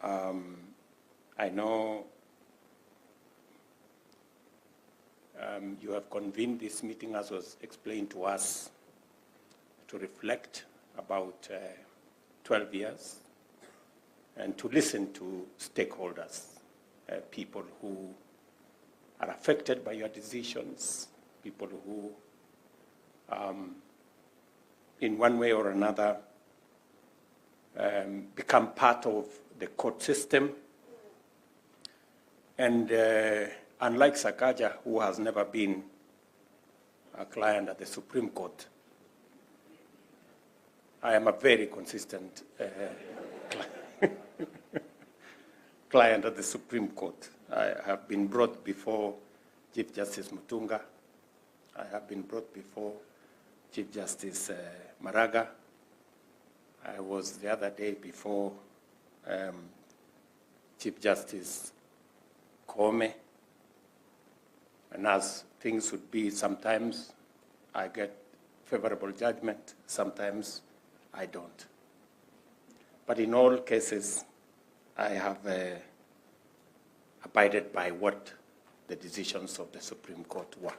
I know you have convened this meeting, as was explained to us, to reflect about 12 years and to listen to stakeholders, people who are affected by your decisions, people who, in one way or another, become part of the court system. And unlike Sakaja, who has never been a client at the Supreme Court, I am a very consistent client at the Supreme Court. I have been brought before Chief Justice Mutunga. I have been brought before Chief Justice Maraga. I was the other day before Chief Justice Kome. And as things would be, sometimes I get favorable judgment, sometimes I don't. But in all cases, I have abided by what the decisions of the Supreme Court were.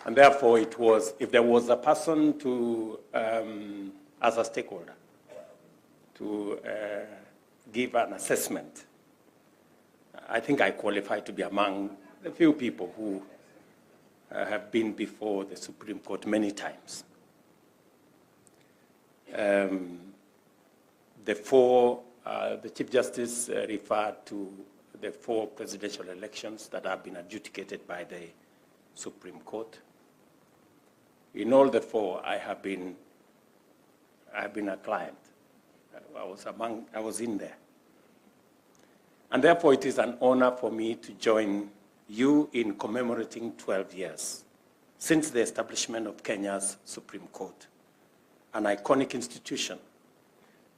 And therefore, it was, if there was a person to, as a stakeholder, to give an assessment, I think I qualify to be among the few people who have been before the Supreme Court many times. The Chief Justice referred to the 4 presidential elections that have been adjudicated by the Supreme Court. In all the 4, I have been a client. I was in there. And therefore, it is an honor for me to join you in commemorating 12 years since the establishment of Kenya's Supreme Court, an iconic institution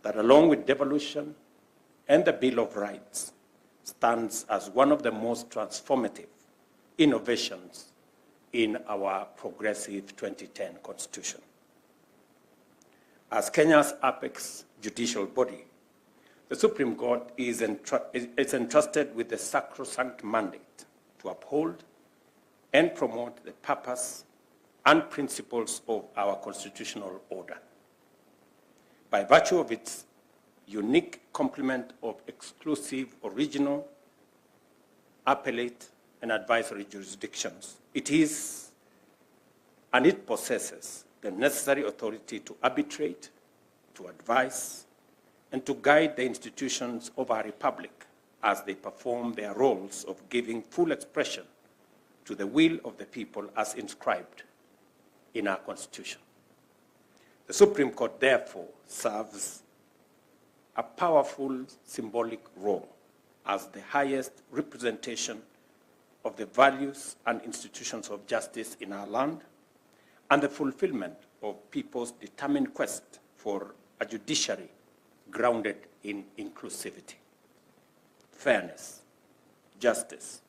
that, along with devolution and the Bill of Rights, stands as one of the most transformative innovations in our progressive 2010 Constitution. As Kenya's apex judicial body, the Supreme Court is entrusted with the sacrosanct mandate to uphold and promote the purpose and principles of our constitutional order. By virtue of its unique complement of exclusive, original, appellate, and advisory jurisdictions, it possesses the necessary authority to arbitrate, to advise, and to guide the institutions of our republic as they perform their roles of giving full expression to the will of the people as inscribed in our Constitution. The Supreme Court, therefore, serves a powerful symbolic role as the highest representation of the values and institutions of justice in our land and the fulfillment of people's determined quest for a judiciary grounded in inclusivity, fairness, justice,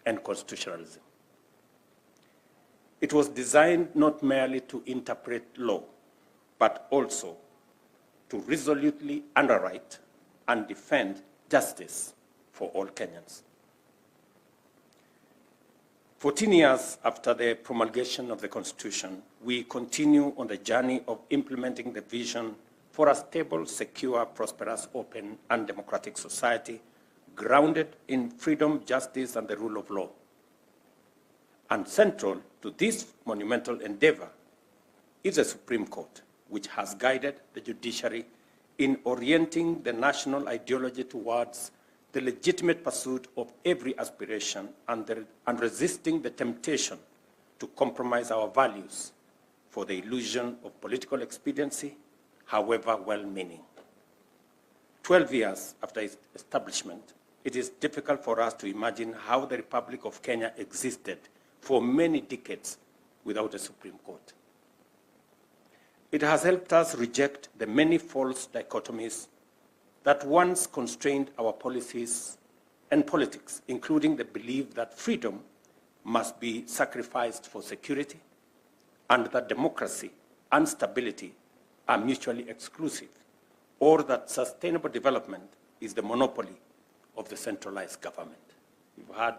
and constitutionalism. It was designed not merely to interpret law, but also to resolutely underwrite and defend justice for all Kenyans. 14 years after the promulgation of the Constitution, we continue on the journey of implementing the vision for a stable, secure, prosperous, open, and democratic society grounded in freedom, justice, and the rule of law. And central to this monumental endeavor is the Supreme Court, which has guided the judiciary in orienting the national ideology towards the legitimate pursuit of every aspiration and resisting the temptation to compromise our values for the illusion of political expediency, however well-meaning. 12 years after its establishment, it is difficult for us to imagine how the Republic of Kenya existed for many decades without a Supreme Court. It has helped us reject the many false dichotomies that once constrained our policies and politics, including the belief that freedom must be sacrificed for security and that democracy and stability are mutually exclusive or that sustainable development is the monopoly of the centralized government. We've had